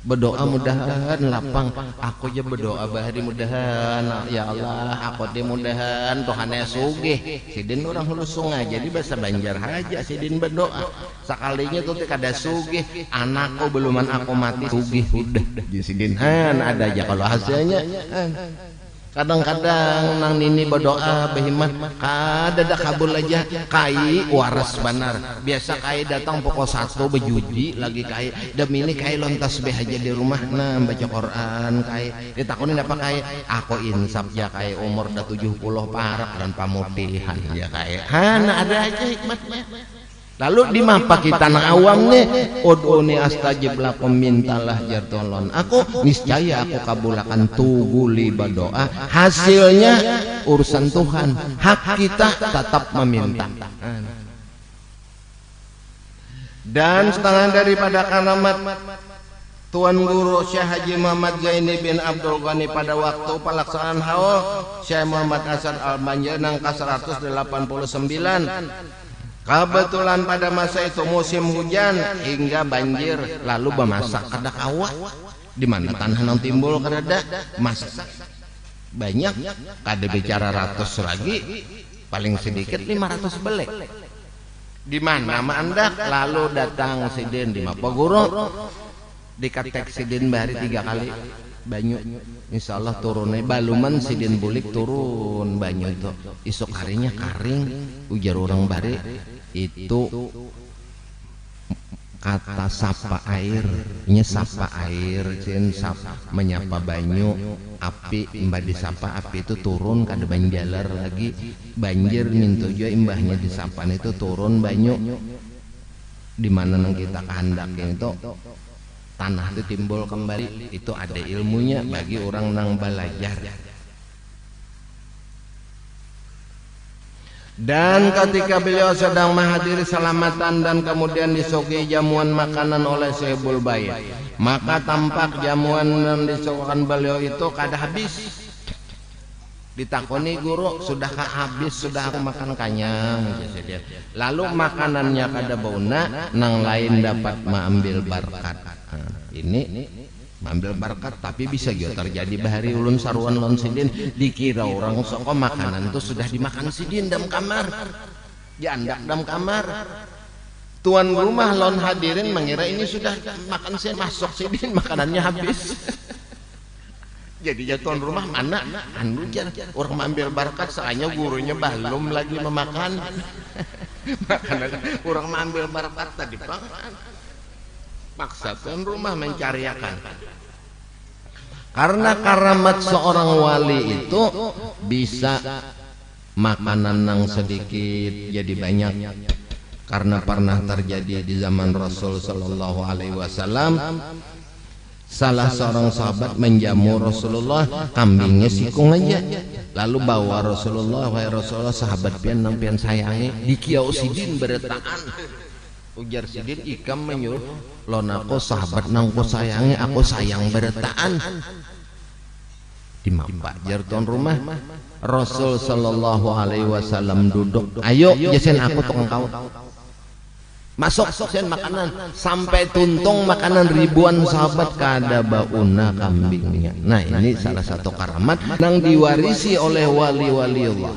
Berdoa mudahan lapang, aku aja berdoa bahari mudahan ya Allah aku dia mudahan Tuhannya sugih. Sidin orang hulu sungai jadi bahasa Banjar aja sidin berdoa sekalinya tuh kada sugih, anakku beluman aku mati sugih udah jadi sidin ada aja kalau hasilnya. Kadang-kadang nang nini berdoa behimat kada ada kabul aja kai waras benar. Biasa kai datang pokok satu bejuji lagi kai demi ini kai lontas beh aja di rumah nah baca Quran kai ditakunin apa kai aku insaf ya kai umur dah 70 parak dan pamutihan ya kai ada aja hikmatnya. Lalu di mapa kita nang awam nih ud'uni astajib lakum, mintalah jartolon aku niscaya aku kabulakan tuguli berdoa. Hasilnya urusan Tuhan, hak kita tetap meminta. Dan setengah daripada karamat Tuan Guru Syekh Haji Muhammad Zaini bin Abdul Ghani pada waktu pelaksanaan haul Syekh Muhammad Asad Al-Banjar nang ke-189. Kebetulan pada masa itu musim hujan hingga banjir, lalu bemasak kada kawat di mana tanah nang timbul kada masak banyak kada bicara ratus lagi paling sedikit 500 belek di mana mandak. Lalu datang sidin di mapa guru dikatek sidin bahari 3 kali banyu insyaallah turunnya baluman sidin bulik turun banyu itu isuk harinya karing ujar orang bari itu kata sapa air nyesapa air cin sapa menyapa banyu api imbah disapa api itu turun kada banjalar lagi banjir mintu juga imbahnya disapa itu turun banyu di mana nang kita kehendak itu tanah itu timbul kembali. Itu ada ilmunya bagi orang nang belajar. Dan ketika beliau sedang menghadiri selamatan dan kemudian disuguhi jamuan makanan oleh Sahibul Bait, maka tampak jamuan yang disuguhkan beliau itu kada habis. Ditakoni guru, sudahkah habis? Sudah aku makan kanyang. Lalu makanannya kada bauna, nang lain dapat mengambil berkat. Ini mengambil berkat, tapi bisa juga terjadi bahari ulun saruan lon sidin dikira orang songko makanan itu sudah dimakan sidin dalam kamar, diandak dalam kamar. Tuan rumah lon hadirin mengira ini sudah makan saya masuk sidin makanannya habis. Jadi tuan rumah mana anu orang mengambil berkat soalnya gurunya belum lagi memakan makanan orang mengambil berkat tadi paksa tuan rumah mencariakan. Karena karamat seorang wali itu bisa makanan yang sedikit jadi banyak. Karena pernah terjadi di zaman Rasul Sallallahu Alaihi Wasallam, Salah seorang sahabat menjamu Rasulullah, kambingnya sikung aja. Lalu bawa Rasulullah, wahai Rasulullah, sahabat pian nang pian sayangi di kiau sidin beretaan. Ujar sidin, ikam menyuruh lonako sahabat nang ku sayangi, aku sayang beretaan. Di mampak jar tuan rumah, Rasul sallallahu alaihi wasallam duduk, ayo jasen aku tukang kau. Masuk sen makanan sampai tuntung makanan ribuan sahabat kada bauna kambingnya. Nah, ini salah satu karamat yang diwarisi oleh wali-wali Allah.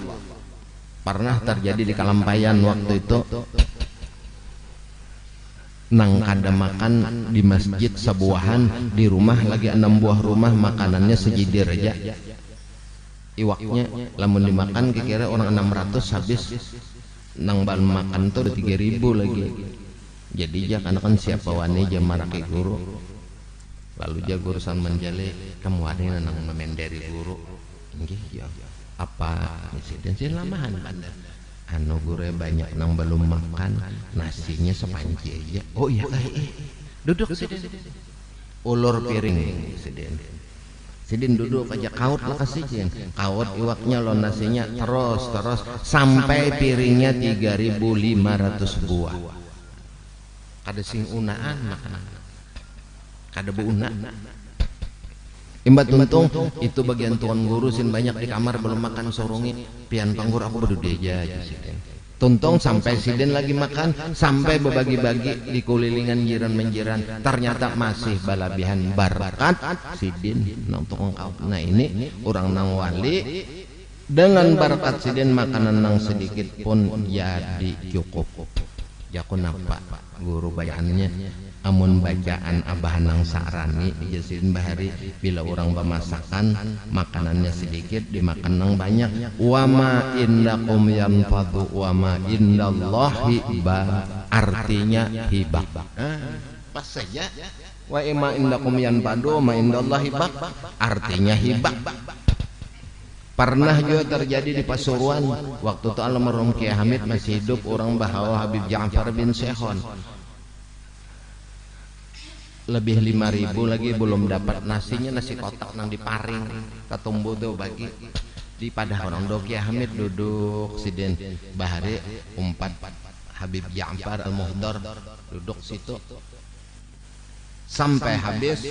Pernah terjadi di Kalampayan waktu itu, nang kada makan di masjid sebuahan, di rumah lagi 6 buah rumah makanannya sejidir aja. Iwaknya lamun dimakan kira-kira orang 600 habis. Nang bal makan tuh udah 3.000 lagi. Jadi ja kan siapa wani jam marake guru. Lalu ja gurusan menjale, kamu ada yang nang memenderi guru. Nggih ya. Apa insiden sih lamahan bandar. Anu guru banyak nang belum makan, nasinya sepanci aja. Oh iya duduk sidin. Ulur piring sidin. Sidin duduk aja, kaut lah kasih kaut iwaknya lo nasinya terus sampai piringnya 3.500 buah. Kada sing unaan makanan, kada beuna. Imbat tuntung itu bagian tuan guru sin banyak di kamar belum makan sorungi pian panggur aku berdua aja sidin. Tuntung sampai sidin lagi makan, sampai berbagi-bagi di kulilingan jiran-menjiran, ternyata masih balabihan berkat sidin nang tukang kau. Nah ini orang nang wali, dengan berkat sidin makanan nang sedikit pun jadi cukup. Jaku napa guru bayannya amun bacaan abah nang sarani jasin bahari bila orang bemasakan makanannya sedikit dimakan nang banyak. Wama indakum yanfadu wama indallahi hibah, artinya hibah. Pas saja wa ima indakum yanfadu wama indallahi hibah, artinya hibah. Pernah juga terjadi di Pasuruan waktu itu almarhum Kiai Hamid masih hidup, orang bahawa Habib Ja'far bin Sehon lebih 5.000 lagi belum dapat nasinya, nasi kotak nang diparing ketumbu tuh bagi di padah orang do Kiai Hamid duduk sidin bahari umpat Habib Ja'far Al-Muhdar duduk situ sampai habis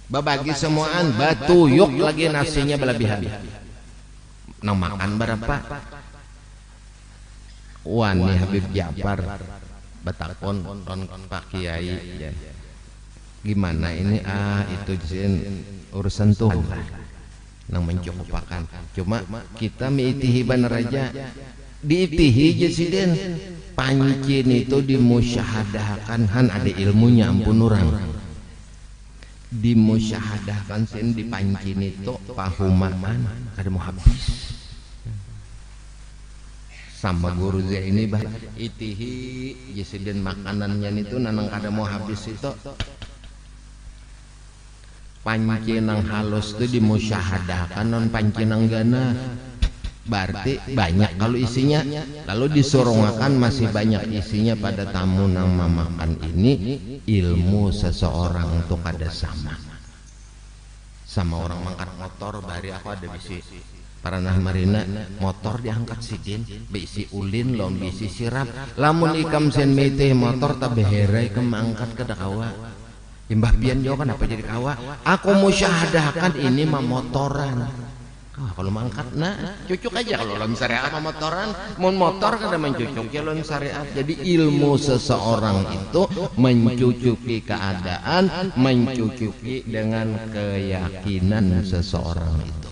babagi semuaan batu yuk lagi nasinya berlebihan. Nang makan berapa? Wani Habib Ja'far batakon Pak Kiai ya. Gimana ini itu jin urusan Tuhan nang mencukupakan. Cuma kita miitihi bener aja diitihi jasiden pancin itu dimusyahadahkan han ada ilmunya ampun orang dimusyahadahkan sin dipancin itu pahumaan kada mau habis sama guru saya ini bah itihi jasiden makanannya itu nanang kada mau habis itu panci nang halus itu dimusyahadahkan non panci nang gana berarti banyak kalau isinya, lalu disorongkan masih banyak isinya pada tamu nang mamakan ini. Ilmu seseorang itu kada sama orang mangkat motor. Bari aku ada bisi paranah marina motor diangkat sidin bisi ulin lom bisi sirap lamun ikam sen mete motor tabeherai kemangkat ke dakawa imbah pian jauh kan apa jadi kawa aku musyahadahkan ini mah motoran. Kalau mangkat nah cucuk aja kalau lom syariat sama motoran mau motor kada mencucuk ya lom syariat. Jadi ilmu seseorang itu mencucuki keadaan, mencucuki dengan keyakinan seseorang itu.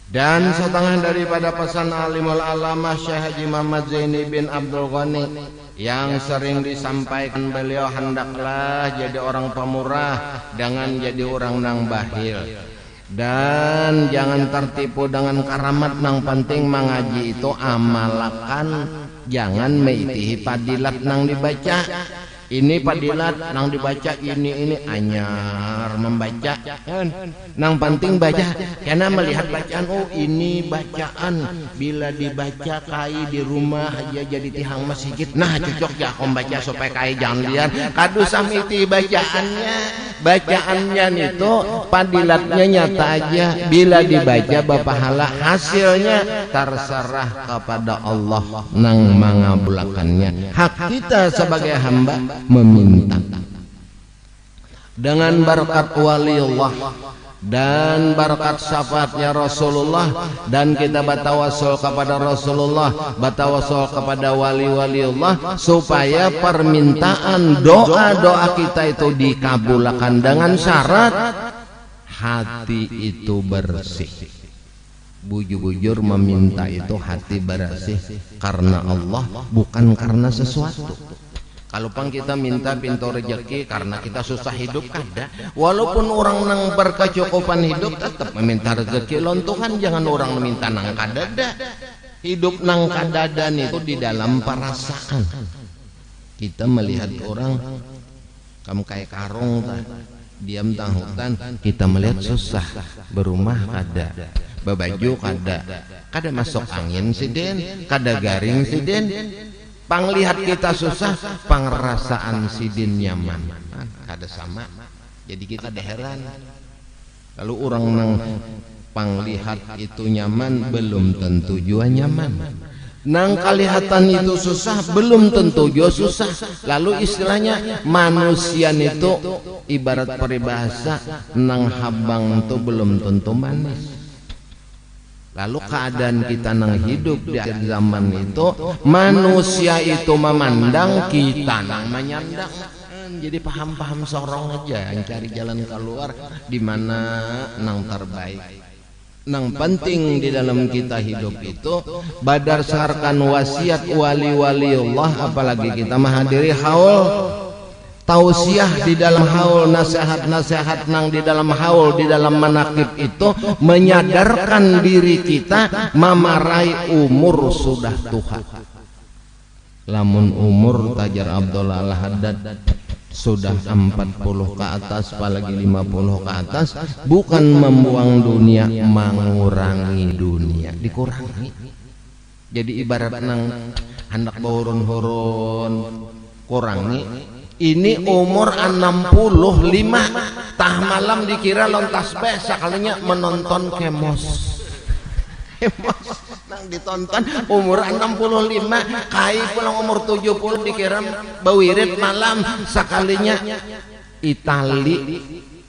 Dan setengah daripada pesan alimul alamah Syekh Haji Muhammad Zaini bin Abdul Ghani yang sering disampaikan beliau, hendaklah jadi orang pemurah, jangan jadi orang nang bahil. Dan jangan tertipu dengan karamat nang penting mengaji itu amalakan, jangan meitihi padilat nang dibaca. Ini padilat nang dibaca ini anyar membaca kan. Nang penting baca karena melihat bacaan, oh ini bacaan bila dibaca kai di rumah aja jadi tihang masjid. Nah cocok ya om baca supaya kai jangan liar kadu samiti bacaannya itu padilatnya nyata aja, bila dibaca bapahala hasilnya terserah kepada Allah nang mangabulakannya. Hak kita sebagai hamba meminta dengan berkat waliullah dan berkat syafaatnya Rasulullah, dan kita batawasul kepada Rasulullah, batawasul kepada wali-waliullah supaya permintaan doa-doa kita itu dikabulkan dengan syarat hati itu bersih. Bujur-bujur meminta itu hati bersih karena Allah, bukan karena sesuatu. Kalau pang kita minta pintu rezeki karena kita susah hidup kada, walaupun orang nang berkecukupan hidup tetap meminta rezeki lon Tuhan. Jangan orang meminta nang kadada. Hidup nang kadadan itu di dalam perasaan. Kita melihat orang kamu kayak karung diam tang hutan, kita melihat susah, berumah kada, babaju kada masuk angin siden, kada garing siden. Panglihat kita susah, pangrasaan sidin nyaman kada sama. Jadi kita ada heran kalau orang nang panglihat itu nyaman belum tentu jua nyaman, nang kalihatan itu susah belum tentu jua susah. Lalu istilahnya manusia itu ibarat peribahasa nang habang itu belum tentu manis. Lalu keadaan kita nang hidup di akhir zaman itu, manusia itu memandang, kita nang menyandang. Jadi paham-paham sorong aja, cari jalan keluar di mana nang terbaik. Nang penting di dalam kita hidup itu berdasarkan wasiat wali-waliullah, apalagi kita menghadiri haul tausiah di dalam haul, nasihat-nasihat nang di dalam haul, di dalam manakib itu menyadarkan diri kita mamarai umur sudah tuha. Lamun umur tajar Abdullah Al-Haddad sudah 40 ke atas, apalagi 50 ke atas, bukan membuang dunia, mengurangi dunia, dikurangi. Jadi ibarat nang hendak bahurun-hurun kurangi. Ini umur 65, tah malam dikira lontas bes, sekalinya menonton kemos nang ditonton umur 65, kai pulang umur 70 dikira bawirit malam, sekalinya Itali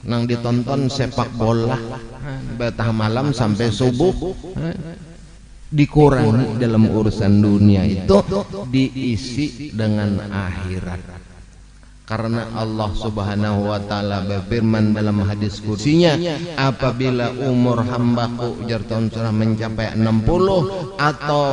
nang ditonton sepak bola betah malam sampai subuh. Dikurangi dalam urusan dunia itu, diisi dengan akhirat. Karena Allah Subhanahu wa taala berfirman dalam hadis kursinya, apabila umur hambaku jarton sudah mencapai 60 atau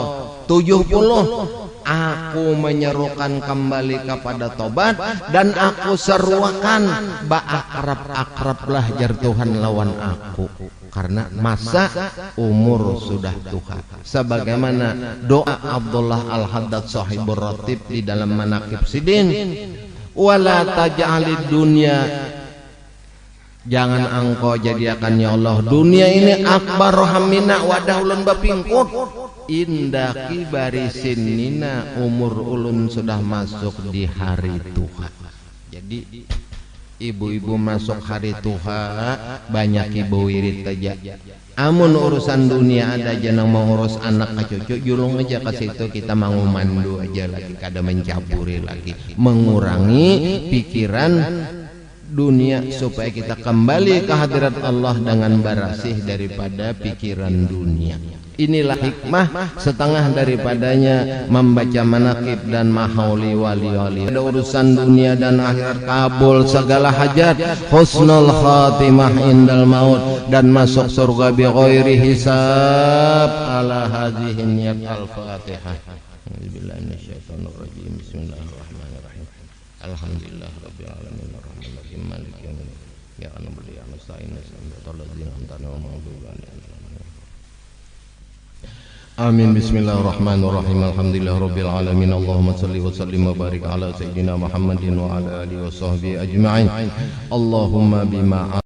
70, aku menyerukan kembali kepada tobat, dan aku seruakan baakrab-akrablah jar Tuhan lawan aku, karena masa umur sudah tuha. Sebagaimana doa Abdullah Al-Haddad sahibur ratib di dalam manaqib sidin, wala taj'alid dunya, jangan engkau jadikan ya Allah dunia ini akbar hamina wadah ulun bapingkut indah kibari sinina, umur ulun sudah masuk di hari tuha. Jadi ibu-ibu masuk hari tuha banyak ibu wirid aja. Amun urusan dunia ada aja nang mau ngurus anak ke cucu, julung aja ke situ, kita mangumandu aja lagi, kada mencaburi lagi, mengurangi pikiran dunia supaya kita kembali ke hadirat Allah dengan bersih daripada pikiran dunia. Inilah hikmah setengah daripadanya membaca manaqib dan mahauli wali-wali. Ada urusan dunia dan akhirat, kabul segala hajat, husnul khatimah indal maut, dan masuk surga bi ghairi hisab. Ala hadhihi niyat al-Fatihah. Billahi minasyaitonir rajim. Bismillahirrahmanirrahim. Alhamdulillah rabbil alamin arrahmanir rahim maliki yaumiddin. Ya na'budu wa nasta'inu ihdinas siratal ladzina an'amta 'alaihim. Amin. Bismillahirrahmanirrahim. Alhamdulillahirabbil alamin. Allahumma shalli wa sallim wa barik ala sayyidina Muhammadin wa ala alihi wa sahbihi ajma'in. Allahumma bima